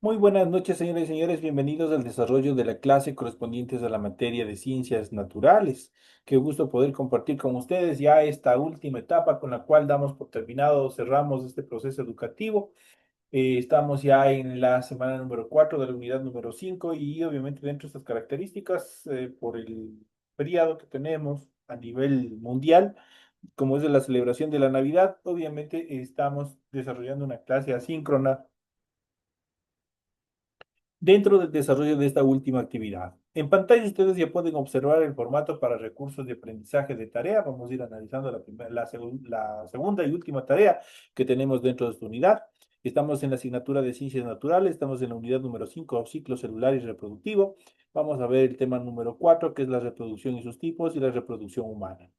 Muy buenas noches, señoras y señores. Bienvenidos al desarrollo de la clase correspondientes a la materia de ciencias naturales. Qué gusto poder compartir con ustedes ya esta última etapa con la cual damos por terminado, cerramos este proceso educativo. Estamos ya en la semana número 4 de la unidad número 5 y obviamente dentro de estas características, por el feriado que tenemos a nivel mundial, como es de la celebración de la Navidad, obviamente estamos desarrollando una clase asíncrona dentro del desarrollo de esta última actividad. En pantalla ustedes ya pueden observar el formato para recursos de aprendizaje de tarea. Vamos a ir analizando la segunda y última tarea que tenemos dentro de esta unidad. Estamos en la asignatura de Ciencias Naturales, estamos en la unidad número 5, ciclo celular y reproductivo. Vamos a ver el tema número 4, que es la reproducción y sus tipos y la reproducción humana.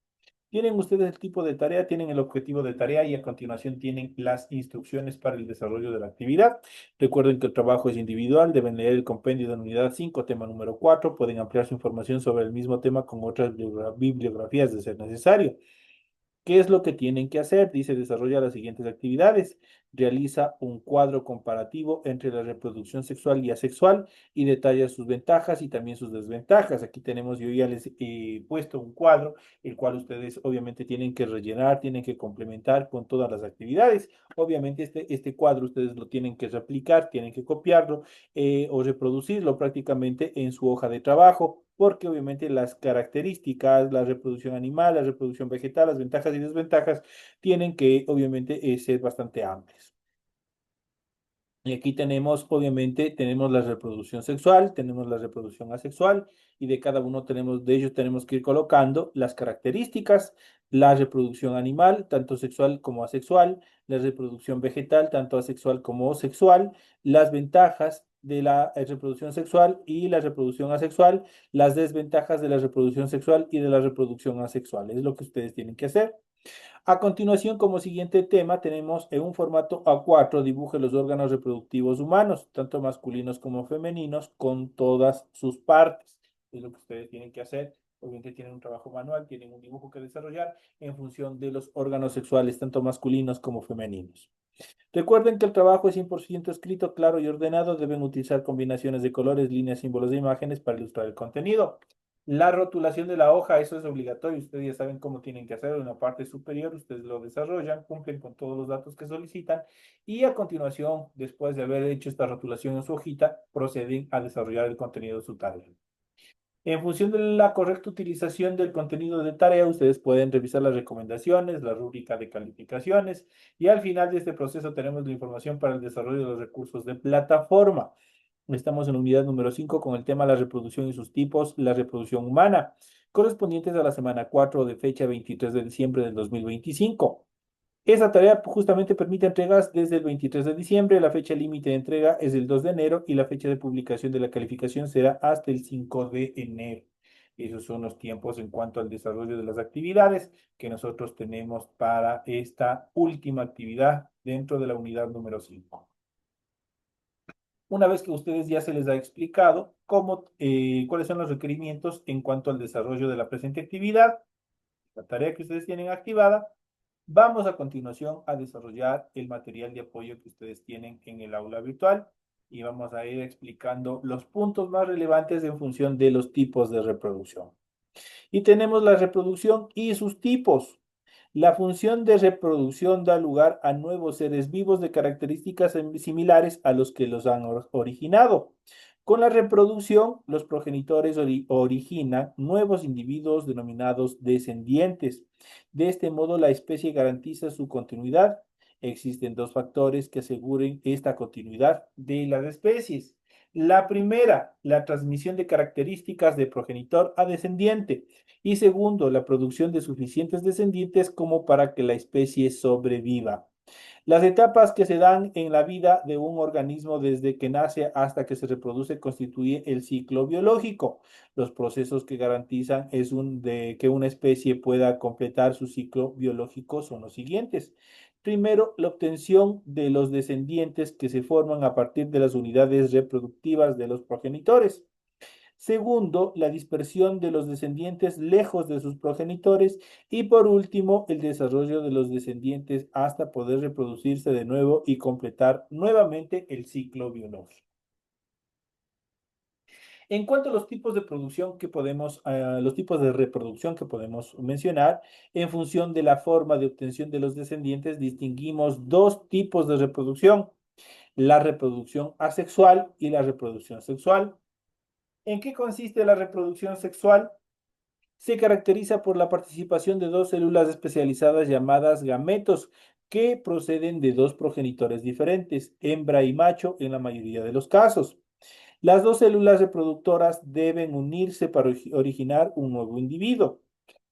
Tienen ustedes el tipo de tarea, tienen el objetivo de tarea y a continuación tienen las instrucciones para el desarrollo de la actividad. Recuerden que el trabajo es individual, deben leer el compendio de la unidad 5, tema número 4. Pueden ampliar su información sobre el mismo tema con otras bibliografías de ser necesario. ¿Qué es lo que tienen que hacer? Dice, desarrolla las siguientes actividades. Realiza un cuadro comparativo entre la reproducción sexual y asexual y detalla sus ventajas y también sus desventajas. Aquí tenemos, yo ya les he puesto un cuadro, el cual ustedes obviamente tienen que rellenar, tienen que complementar con todas las actividades. Obviamente este cuadro ustedes lo tienen que replicar, tienen que copiarlo o reproducirlo prácticamente en su hoja de trabajo, porque obviamente las características, la reproducción animal, la reproducción vegetal, las ventajas y desventajas tienen que obviamente ser bastante amplias. Y aquí tenemos, obviamente, tenemos la reproducción sexual, tenemos la reproducción asexual, y de cada uno tenemos, de ellos tenemos que ir colocando las características, la reproducción animal, tanto sexual como asexual, la reproducción vegetal, tanto asexual como sexual, las ventajas de la reproducción sexual y la reproducción asexual, las desventajas de la reproducción sexual y de la reproducción asexual. Es lo que ustedes tienen que hacer. A continuación, como siguiente tema, tenemos en un formato A4, dibuje los órganos reproductivos humanos, tanto masculinos como femeninos, con todas sus partes. Es lo que ustedes tienen que hacer. Obviamente tienen un trabajo manual, tienen un dibujo que desarrollar en función de los órganos sexuales, tanto masculinos como femeninos. Recuerden que el trabajo es 100% escrito, claro y ordenado. Deben utilizar combinaciones de colores, líneas, símbolos e imágenes para ilustrar el contenido. La rotulación de la hoja, eso es obligatorio. Ustedes ya saben cómo tienen que hacerlo en la parte superior. Ustedes lo desarrollan, cumplen con todos los datos que solicitan y a continuación, después de haber hecho esta rotulación en su hojita, proceden a desarrollar el contenido de su tarea. En función de la correcta utilización del contenido de tarea, ustedes pueden revisar las recomendaciones, la rúbrica de calificaciones y al final de este proceso tenemos la información para el desarrollo de los recursos de plataforma. Estamos en la unidad número 5 con el tema la reproducción y sus tipos, la reproducción humana, correspondientes a la semana 4 de fecha 23 de diciembre del 2025. Esa tarea justamente permite entregas desde el 23 de diciembre, la fecha límite de entrega es el 2 de enero y la fecha de publicación de la calificación será hasta el 5 de enero. Esos son los tiempos en cuanto al desarrollo de las actividades que nosotros tenemos para esta última actividad dentro de la unidad número 5. Una vez que ustedes ya se les ha explicado cuáles son los requerimientos en cuanto al desarrollo de la presente actividad, la tarea que ustedes tienen activada, vamos a continuación a desarrollar el material de apoyo que ustedes tienen en el aula virtual y vamos a ir explicando los puntos más relevantes en función de los tipos de reproducción. Y tenemos la reproducción y sus tipos. La función de reproducción da lugar a nuevos seres vivos de características similares a los que los han originado. Con la reproducción, los progenitores originan nuevos individuos denominados descendientes. De este modo, la especie garantiza su continuidad. Existen dos factores que aseguren esta continuidad de las especies. La primera, la transmisión de características de progenitor a descendiente. Y segundo, la producción de suficientes descendientes como para que la especie sobreviva. Las etapas que se dan en la vida de un organismo desde que nace hasta que se reproduce constituye el ciclo biológico. Los procesos que garantizan que una especie pueda completar su ciclo biológico son los siguientes. Primero, la obtención de los descendientes que se forman a partir de las unidades reproductivas de los progenitores. Segundo, la dispersión de los descendientes lejos de sus progenitores. Y por último, el desarrollo de los descendientes hasta poder reproducirse de nuevo y completar nuevamente el ciclo biológico. En cuanto a los tipos de producción que podemos, los tipos de reproducción que podemos mencionar, en función de la forma de obtención de los descendientes, distinguimos dos tipos de reproducción, la reproducción asexual y la reproducción sexual. ¿En qué consiste la reproducción sexual? Se caracteriza por la participación de dos células especializadas llamadas gametos, que proceden de dos progenitores diferentes, hembra y macho en la mayoría de los casos. Las dos células reproductoras deben unirse para originar un nuevo individuo.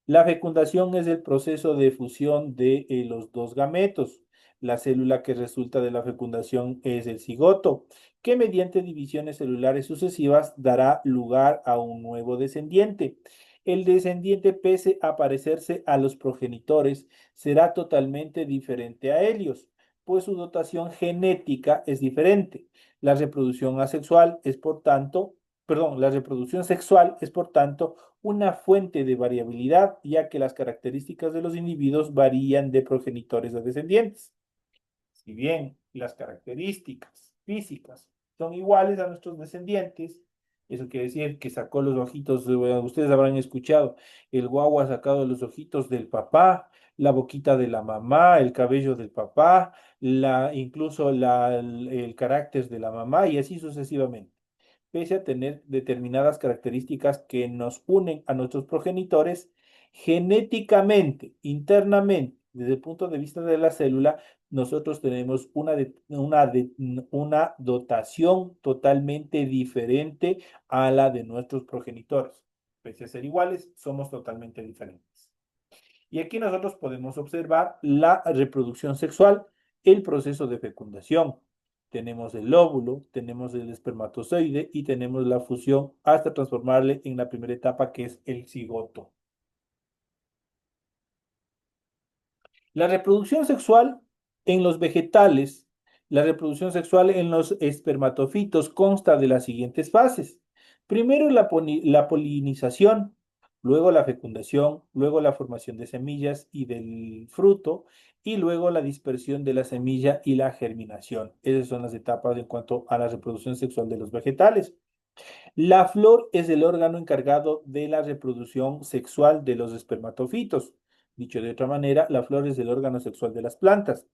La fecundación es el proceso de fusión de los dos gametos. La célula que resulta de la fecundación es el cigoto, que mediante divisiones celulares sucesivas dará lugar a un nuevo descendiente. El descendiente, pese a parecerse a los progenitores, será totalmente diferente a ellos, pues su dotación genética es diferente. La reproducción asexual es, por tanto, perdón, la reproducción sexual es, por tanto, una fuente de variabilidad, ya que las características de los individuos varían de progenitores a descendientes. Si bien las características físicas son iguales a nuestros descendientes, eso quiere decir que sacó los ojitos, ustedes habrán escuchado, el guagua ha sacado los ojitos del papá, la boquita de la mamá, el cabello del papá, incluso el carácter de la mamá y así sucesivamente. Pese a tener determinadas características que nos unen a nuestros progenitores, genéticamente, internamente, desde el punto de vista de la célula, nosotros tenemos una dotación totalmente diferente a la de nuestros progenitores. Pese a ser iguales, somos totalmente diferentes. Y aquí nosotros podemos observar la reproducción sexual, el proceso de fecundación. Tenemos el óvulo, tenemos el espermatozoide y tenemos la fusión hasta transformarle en la primera etapa que es el cigoto. La reproducción sexual en los vegetales, la reproducción sexual en los espermatofitos consta de las siguientes fases. Primero la polinización, luego la fecundación, luego la formación de semillas y del fruto, y luego la dispersión de la semilla y la germinación. Esas son las etapas en cuanto a la reproducción sexual de los vegetales. La flor es el órgano encargado de la reproducción sexual de los espermatofitos. Dicho de otra manera, la flor es el órgano sexual de las plantas.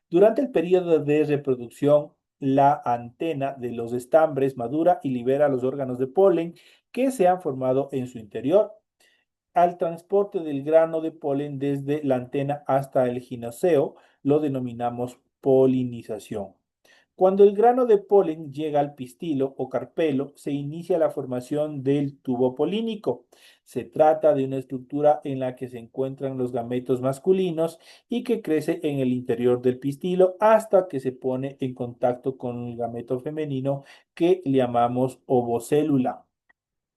Durante el periodo de reproducción, la antena de los estambres madura y libera los órganos de polen que se han formado en su interior. Al transporte del grano de polen desde la antena hasta el gineceo lo denominamos polinización. Cuando el grano de polen llega al pistilo o carpelo, se inicia la formación del tubo polínico. Se trata de una estructura en la que se encuentran los gametos masculinos y que crece en el interior del pistilo hasta que se pone en contacto con el gameto femenino que le llamamos ovocélula.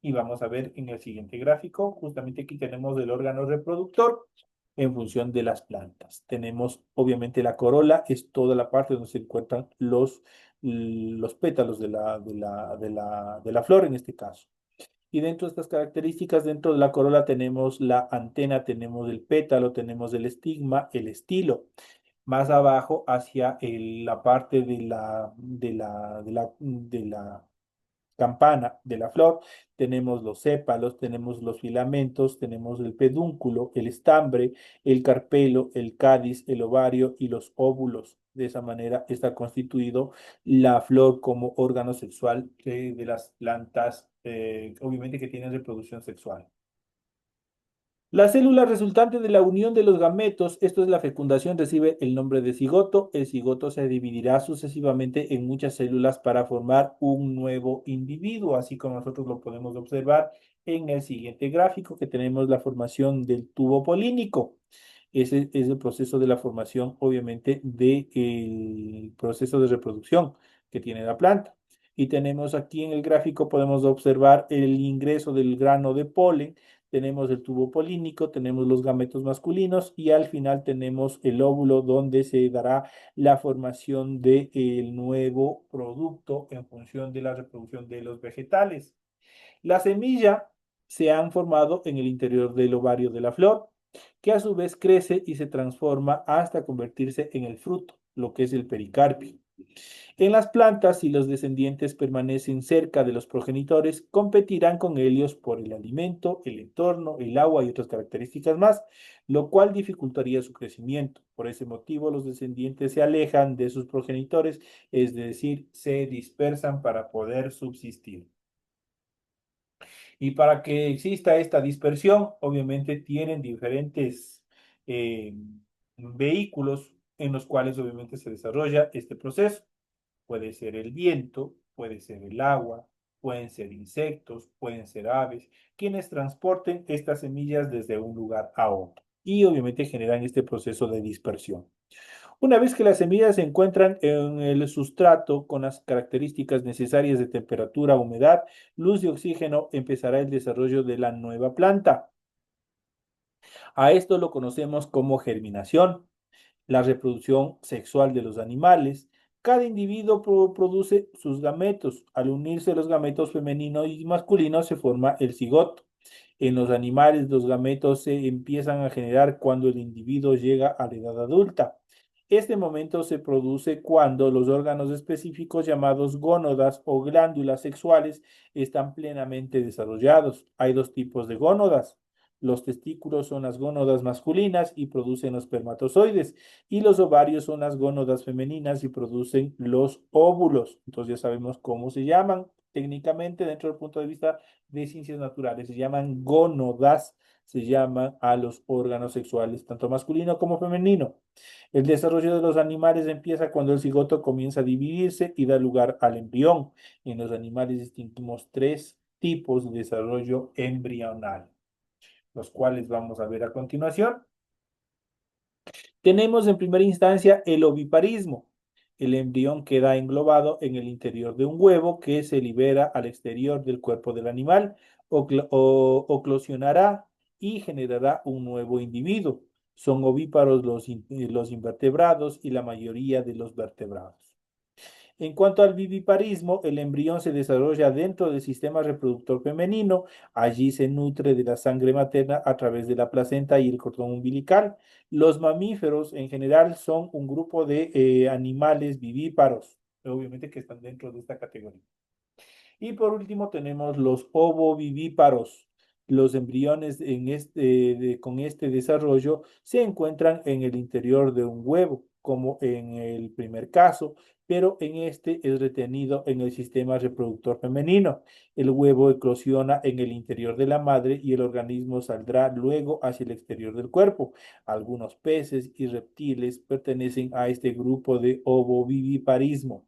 Y vamos a ver en el siguiente gráfico, justamente aquí tenemos el órgano reproductor en función de las plantas. Tenemos obviamente la corola, es toda la parte donde se encuentran los pétalos de la flor en este caso. Y dentro de estas características, dentro de la corola tenemos la antena, tenemos el pétalo, tenemos el estigma, el estilo. Más abajo, hacia la parte de la campana de la flor, tenemos los sépalos, tenemos los filamentos, tenemos el pedúnculo, el estambre, el carpelo, el cádiz, el ovario y los óvulos. De esa manera está constituido la flor como órgano sexual de las plantas, obviamente que tienen reproducción sexual. La célula resultante de la unión de los gametos, esto es la fecundación, recibe el nombre de cigoto. El cigoto se dividirá sucesivamente en muchas células para formar un nuevo individuo, así como nosotros lo podemos observar en el siguiente gráfico, que tenemos la formación del tubo polínico. Ese es el proceso de la formación, obviamente, del proceso de reproducción que tiene la planta. Y tenemos aquí en el gráfico, podemos observar el ingreso del grano de polen, tenemos el tubo polínico, tenemos los gametos masculinos y al final tenemos el óvulo donde se dará la formación del nuevo producto en función de la reproducción de los vegetales. La semilla se han formado en el interior del ovario de la flor, que a su vez crece y se transforma hasta convertirse en el fruto, lo que es el pericarpio. En las plantas, si los descendientes permanecen cerca de los progenitores, competirán con ellos por el alimento, el entorno, el agua y otras características más, lo cual dificultaría su crecimiento. Por ese motivo, los descendientes se alejan de sus progenitores, es decir, se dispersan para poder subsistir. Y para que exista esta dispersión, obviamente tienen diferentes eh, vehículos en los cuales obviamente se desarrolla este proceso. Puede ser el viento, puede ser el agua, pueden ser insectos, pueden ser aves, quienes transporten estas semillas desde un lugar a otro. Y obviamente generan este proceso de dispersión. Una vez que las semillas se encuentran en el sustrato con las características necesarias de temperatura, humedad, luz y oxígeno, empezará el desarrollo de la nueva planta. A esto lo conocemos como germinación, la reproducción sexual de los animales. Cada individuo produce sus gametos. Al unirse los gametos femenino y masculino se forma el cigoto. En los animales, los gametos se empiezan a generar cuando el individuo llega a la edad adulta. Este momento se produce cuando los órganos específicos llamados gónodas o glándulas sexuales están plenamente desarrollados. Hay dos tipos de gónodas. Los testículos son las gónodas masculinas y producen los espermatozoides, y los ovarios son las gónodas femeninas y producen los óvulos. Entonces ya sabemos cómo se llaman técnicamente dentro del punto de vista de ciencias naturales. Se llaman gónodas, se llaman a los órganos sexuales, tanto masculino como femenino. El desarrollo de los animales empieza cuando el cigoto comienza a dividirse y da lugar al embrión. En los animales distinguimos tres tipos de desarrollo embrional, los cuales vamos a ver a continuación. Tenemos en primera instancia el oviparismo. El embrión queda englobado en el interior de un huevo que se libera al exterior del cuerpo del animal, oclosionará y generará un nuevo individuo. Son ovíparos los invertebrados y la mayoría de los vertebrados. En cuanto al viviparismo, el embrión se desarrolla dentro del sistema reproductor femenino. Allí se nutre de la sangre materna a través de la placenta y el cordón umbilical. Los mamíferos en general son un grupo de animales vivíparos, obviamente que están dentro de esta categoría. Y por último tenemos los ovovivíparos. Los embriones con este desarrollo se encuentran en el interior de un huevo, como en el primer caso, pero en este es retenido en el sistema reproductor femenino. El huevo eclosiona en el interior de la madre y el organismo saldrá luego hacia el exterior del cuerpo. Algunos peces y reptiles pertenecen a este grupo de ovoviviparismo.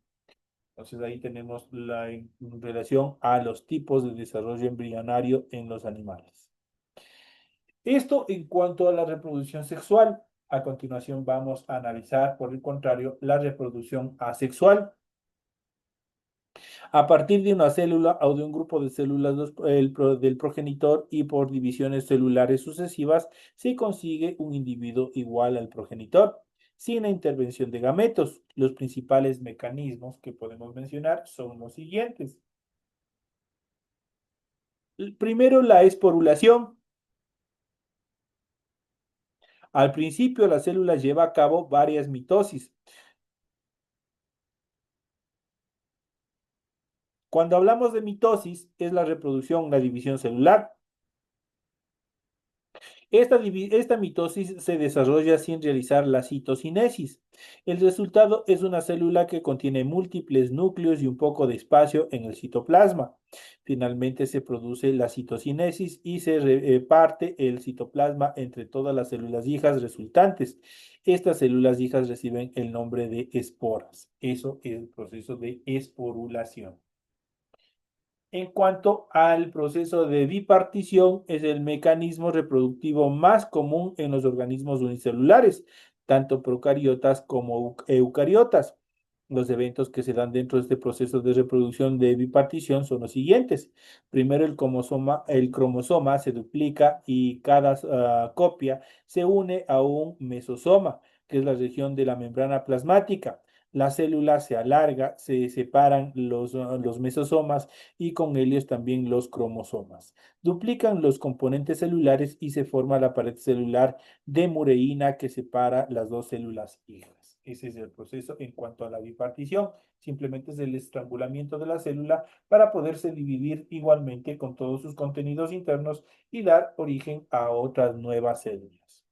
Entonces ahí tenemos la en relación a los tipos de desarrollo embrionario en los animales. Esto en cuanto a la reproducción sexual. A continuación vamos a analizar, por el contrario, la reproducción asexual. A partir de una célula o de un grupo de células del progenitor y por divisiones celulares sucesivas, se consigue un individuo igual al progenitor, sin la intervención de gametos. Los principales mecanismos que podemos mencionar son los siguientes. Primero, la esporulación. Al principio, la célula lleva a cabo varias mitosis. Cuando hablamos de mitosis, es la reproducción, la división celular. Esta mitosis se desarrolla sin realizar la citocinesis. El resultado es una célula que contiene múltiples núcleos y un poco de espacio en el citoplasma. Finalmente se produce la citocinesis y se reparte el citoplasma entre todas las células hijas resultantes. Estas células hijas reciben el nombre de esporas. Eso es el proceso de esporulación. En cuanto al proceso de bipartición, es el mecanismo reproductivo más común en los organismos unicelulares, tanto procariotas como eucariotas. Los eventos que se dan dentro de este proceso de reproducción de bipartición son los siguientes. Primero, el cromosoma se duplica y cada copia se une a un mesosoma, que es la región de la membrana plasmática. La célula se alarga, se separan los mesosomas y con ellos también los cromosomas. Duplican los componentes celulares y se forma la pared celular de mureína que separa las dos células hijas. Ese es el proceso en cuanto a la bipartición. Simplemente es el estrangulamiento de la célula para poderse dividir igualmente con todos sus contenidos internos y dar origen a otras nuevas células.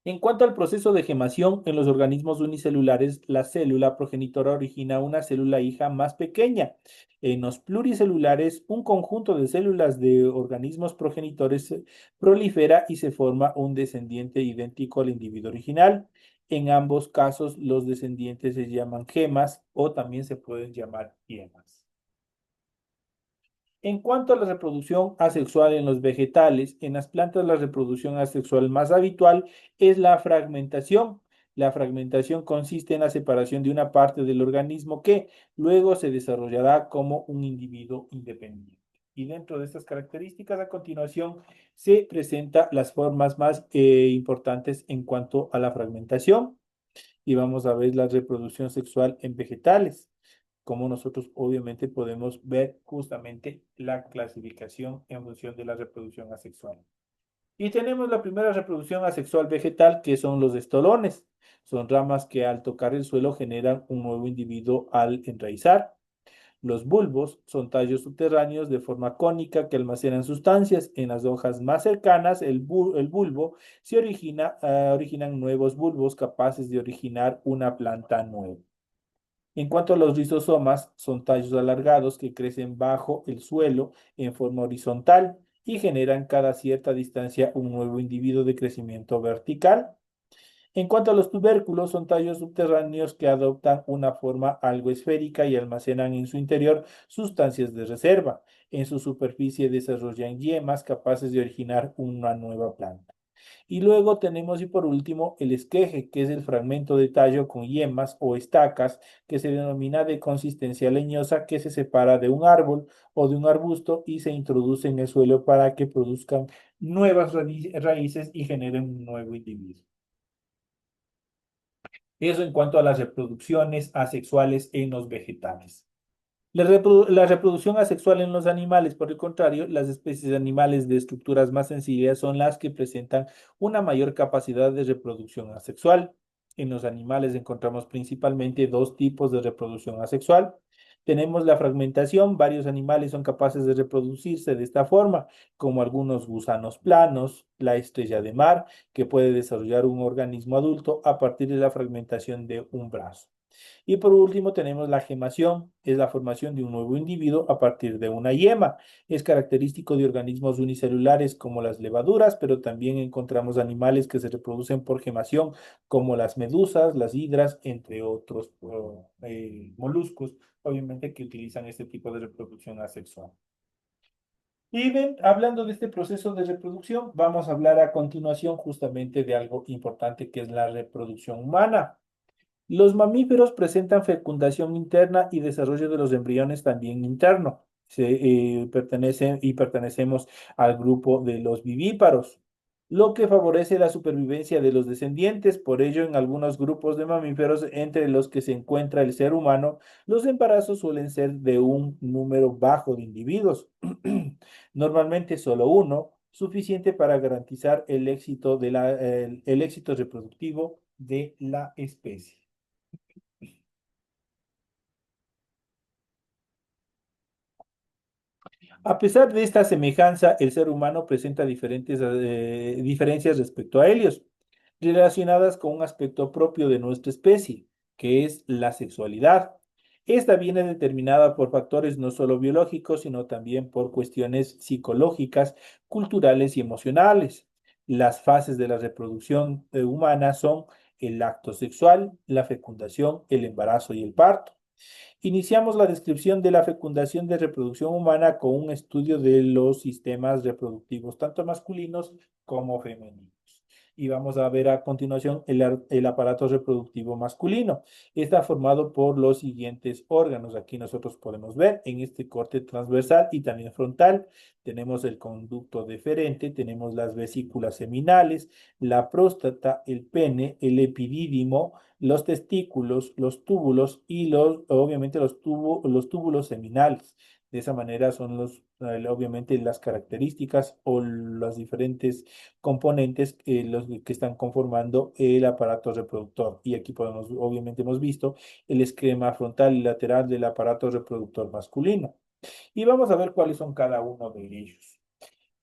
En cuanto al proceso de gemación en los organismos unicelulares, la célula progenitora origina una célula hija más pequeña. En los pluricelulares, un conjunto de células de organismos progenitores prolifera y se forma un descendiente idéntico al individuo original. En ambos casos, los descendientes se llaman gemas o también se pueden llamar yemas. En cuanto a la reproducción asexual en los vegetales, en las plantas la reproducción asexual más habitual es la fragmentación. La fragmentación consiste en la separación de una parte del organismo que luego se desarrollará como un individuo independiente. Y dentro de estas características, a continuación, se presentan las formas más importantes en cuanto a la fragmentación y vamos a ver la reproducción sexual en vegetales, como nosotros obviamente podemos ver justamente la clasificación en función de la reproducción asexual. Y tenemos la primera reproducción asexual vegetal, que son los estolones. Son ramas que al tocar el suelo generan un nuevo individuo al enraizar. Los bulbos son tallos subterráneos de forma cónica que almacenan sustancias. En las hojas más cercanas, el bulbo originan nuevos bulbos capaces de originar una planta nueva. En cuanto a los rizosomas, son tallos alargados que crecen bajo el suelo en forma horizontal y generan cada cierta distancia un nuevo individuo de crecimiento vertical. En cuanto a los tubérculos, son tallos subterráneos que adoptan una forma algo esférica y almacenan en su interior sustancias de reserva. En su superficie desarrollan yemas capaces de originar una nueva planta. Y luego tenemos, y por último, el esqueje, que es el fragmento de tallo con yemas o estacas, que se denomina de consistencia leñosa, que se separa de un árbol o de un arbusto y se introduce en el suelo para que produzcan nuevas raíces y generen un nuevo individuo. Eso en cuanto a las reproducciones asexuales en los vegetales. La reproducción asexual en los animales, por el contrario, las especies animales de estructuras más sencillas son las que presentan una mayor capacidad de reproducción asexual. En los animales encontramos principalmente dos tipos de reproducción asexual. Tenemos la fragmentación, varios animales son capaces de reproducirse de esta forma, como algunos gusanos planos, la estrella de mar, que puede desarrollar un organismo adulto a partir de la fragmentación de un brazo. Y por último tenemos la gemación, es la formación de un nuevo individuo a partir de una yema. Es característico de organismos unicelulares como las levaduras, pero también encontramos animales que se reproducen por gemación como las medusas, las hidras, entre otros moluscos, obviamente que utilizan este tipo de reproducción asexual. Y ven, hablando de este proceso de reproducción, vamos a hablar a continuación justamente de algo importante que es la reproducción humana. Los mamíferos presentan fecundación interna y desarrollo de los embriones también interno. Pertenecemos al grupo de los vivíparos, lo que favorece la supervivencia de los descendientes. Por ello, en algunos grupos de mamíferos, entre los que se encuentra el ser humano, los embarazos suelen ser de un número bajo de individuos, normalmente solo uno, suficiente para garantizar el éxito, el éxito reproductivo de la especie. A pesar de esta semejanza, el ser humano presenta diferencias respecto a ellos, relacionadas con un aspecto propio de nuestra especie, que es la sexualidad. Esta viene determinada por factores no solo biológicos, sino también por cuestiones psicológicas, culturales y emocionales. Las fases de la reproducción humana son el acto sexual, la fecundación, el embarazo y el parto. Iniciamos la descripción de la fecundación de reproducción humana con un estudio de los sistemas reproductivos, tanto masculinos como femeninos. Y vamos a ver a continuación el aparato reproductivo masculino. Está formado por los siguientes órganos. Aquí nosotros podemos ver en este corte transversal y también frontal. Tenemos el conducto deferente, tenemos las vesículas seminales, la próstata, el pene, el epidídimo, los testículos, los túbulos y obviamente los túbulos seminales. De esa manera son obviamente las características o las diferentes componentes los que están conformando el aparato reproductor. Y aquí podemos, obviamente hemos visto el esquema frontal y lateral del aparato reproductor masculino. Y vamos a ver cuáles son cada uno de ellos.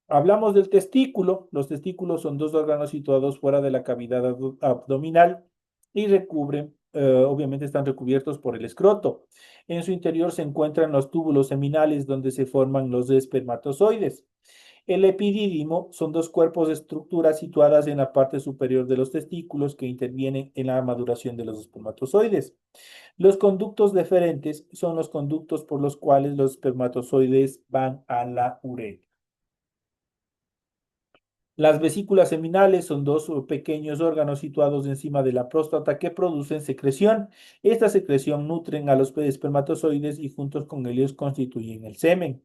Hablamos del testículo. Los testículos son dos órganos situados fuera de la cavidad abdominal y recubren, obviamente están recubiertos por el escroto. En su interior se encuentran los túbulos seminales donde se forman los espermatozoides. El epidídimo son dos cuerpos de estructuras situadas en la parte superior de los testículos que intervienen en la maduración de los espermatozoides. Los conductos deferentes son los conductos por los cuales los espermatozoides van a la uretra. Las vesículas seminales son dos pequeños órganos situados encima de la próstata que producen secreción. Esta secreción nutren a los espermatozoides y juntos con ellos constituyen el semen.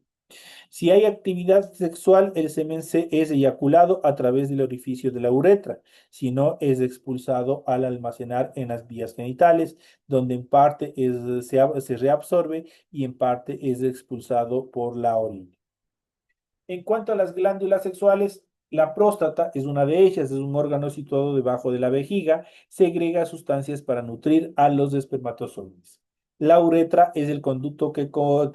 Si hay actividad sexual, el semen es eyaculado a través del orificio de la uretra. Si no, es expulsado al almacenar en las vías genitales, donde en parte se reabsorbe y en parte es expulsado por la orina. En cuanto a las glándulas sexuales, la próstata es una de ellas, es un órgano situado debajo de la vejiga, segrega sustancias para nutrir a los espermatozoides. La uretra es el conducto que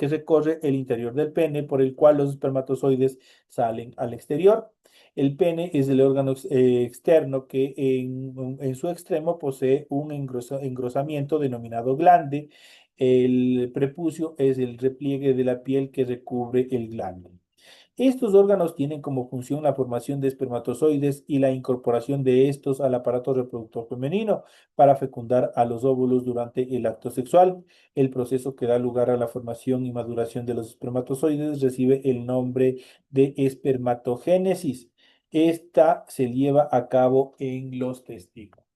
recorre el interior del pene por el cual los espermatozoides salen al exterior. El pene es el órgano externo que en su extremo posee un engrosamiento denominado glande. El prepucio es el repliegue de la piel que recubre el glande. Estos órganos tienen como función la formación de espermatozoides y la incorporación de estos al aparato reproductor femenino para fecundar a los óvulos durante el acto sexual. El proceso que da lugar a la formación y maduración de los espermatozoides recibe el nombre de espermatogénesis. Esta se lleva a cabo en los testículos.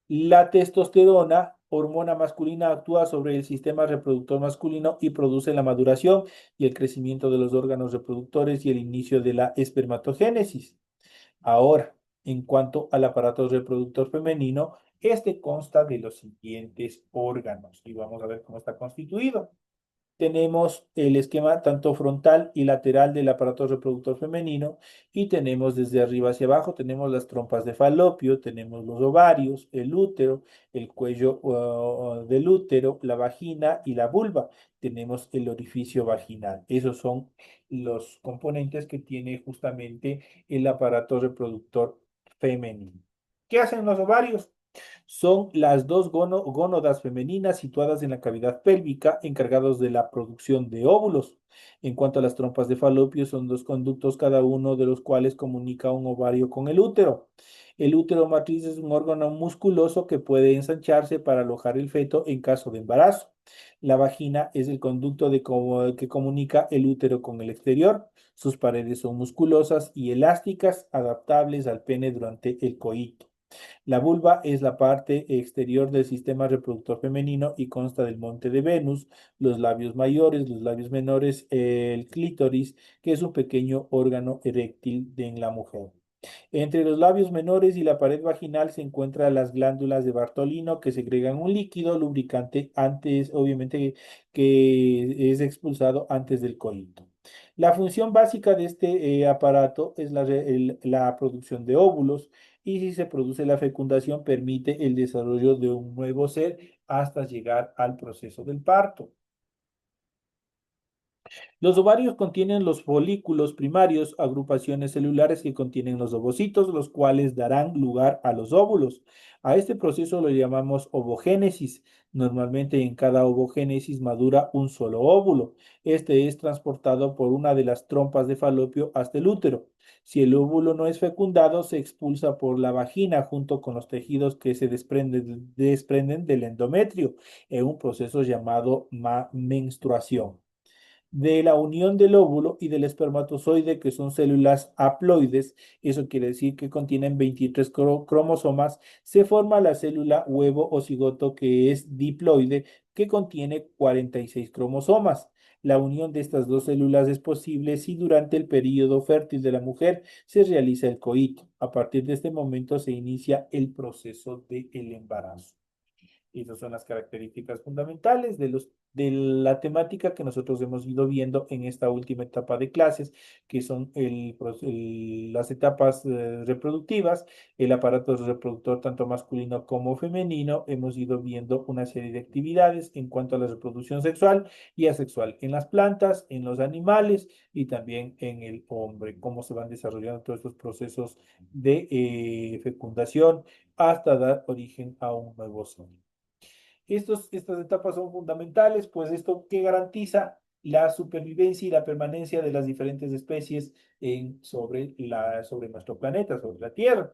La testosterona, hormona masculina, actúa sobre el sistema reproductor masculino y produce la maduración y el crecimiento de los órganos reproductores y el inicio de la espermatogénesis. Ahora, en cuanto al aparato reproductor femenino, este consta de los siguientes órganos y vamos a ver cómo está constituido. Tenemos el esquema tanto frontal y lateral del aparato reproductor femenino y tenemos desde arriba hacia abajo, tenemos las trompas de falopio, tenemos los ovarios, el útero, el cuello del útero, la vagina y la vulva. Tenemos el orificio vaginal. Esos son los componentes que tiene justamente el aparato reproductor femenino. ¿Qué hacen los ovarios? Son las dos gónodas femeninas situadas en la cavidad pélvica encargados de la producción de óvulos. En cuanto a las trompas de falopio, son dos conductos cada uno de los cuales comunica un ovario con el útero. El útero matriz es un órgano musculoso que puede ensancharse para alojar el feto en caso de embarazo. La vagina es el conducto que comunica el útero con el exterior. Sus paredes son musculosas y elásticas, adaptables al pene durante el coito. La vulva es la parte exterior del sistema reproductor femenino y consta del monte de Venus, los labios mayores, los labios menores, el clítoris, que es un pequeño órgano eréctil en la mujer. Entre los labios menores y la pared vaginal se encuentran las glándulas de Bartolino que segregan un líquido lubricante antes, obviamente, que es expulsado antes del coito. La función básica de este aparato es la producción de óvulos y si se produce la fecundación permite el desarrollo de un nuevo ser hasta llegar al proceso del parto. Los ovarios contienen los folículos primarios, agrupaciones celulares que contienen los ovocitos, los cuales darán lugar a los óvulos. A este proceso lo llamamos ovogénesis. Normalmente en cada ovogénesis madura un solo óvulo. Este es transportado por una de las trompas de falopio hasta el útero. Si el óvulo no es fecundado, se expulsa por la vagina junto con los tejidos que se desprenden del endometrio en un proceso llamado menstruación. de la unión del óvulo y del espermatozoide, que son células haploides, eso quiere decir que contienen 23 cromosomas, se forma la célula huevo o cigoto, que es diploide, que contiene 46 cromosomas. La unión de estas dos células es posible si durante el periodo fértil de la mujer se realiza el coito. A partir de este momento se inicia el proceso del embarazo. Y esas son las características fundamentales de la temática que nosotros hemos ido viendo en esta última etapa de clases, que son las etapas reproductivas, el aparato reproductor tanto masculino como femenino. Hemos ido viendo una serie de actividades en cuanto a la reproducción sexual y asexual en las plantas, en los animales y también en el hombre, cómo se van desarrollando todos estos procesos de fecundación hasta dar origen a un nuevo ser. Estas etapas son fundamentales, pues esto que garantiza la supervivencia y la permanencia de las diferentes especies sobre nuestro planeta, sobre la Tierra.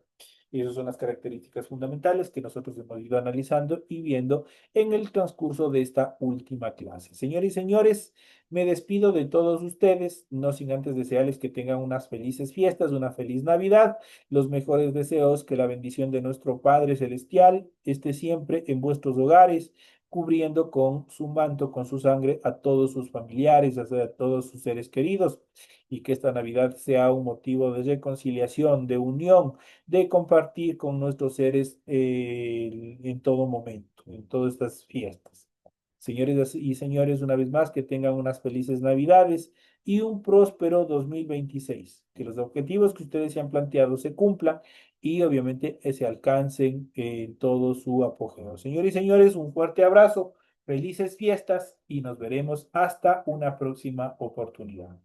Y esas son las características fundamentales que nosotros hemos ido analizando y viendo en el transcurso de esta última clase. Señores y señores, me despido de todos ustedes, no sin antes desearles que tengan unas felices fiestas, una feliz Navidad, los mejores deseos, que la bendición de nuestro Padre Celestial esté siempre en vuestros hogares, cubriendo con su manto, con su sangre, a todos sus familiares, a todos sus seres queridos, y que esta Navidad sea un motivo de reconciliación, de unión, de compartir con nuestros seres en todo momento, en todas estas fiestas. Señores y señores, una vez más, que tengan unas felices Navidades y un próspero 2026. Que los objetivos que ustedes se han planteado se cumplan y obviamente se alcancen en todo su apogeo. Señores y señores, un fuerte abrazo, felices fiestas y nos veremos hasta una próxima oportunidad.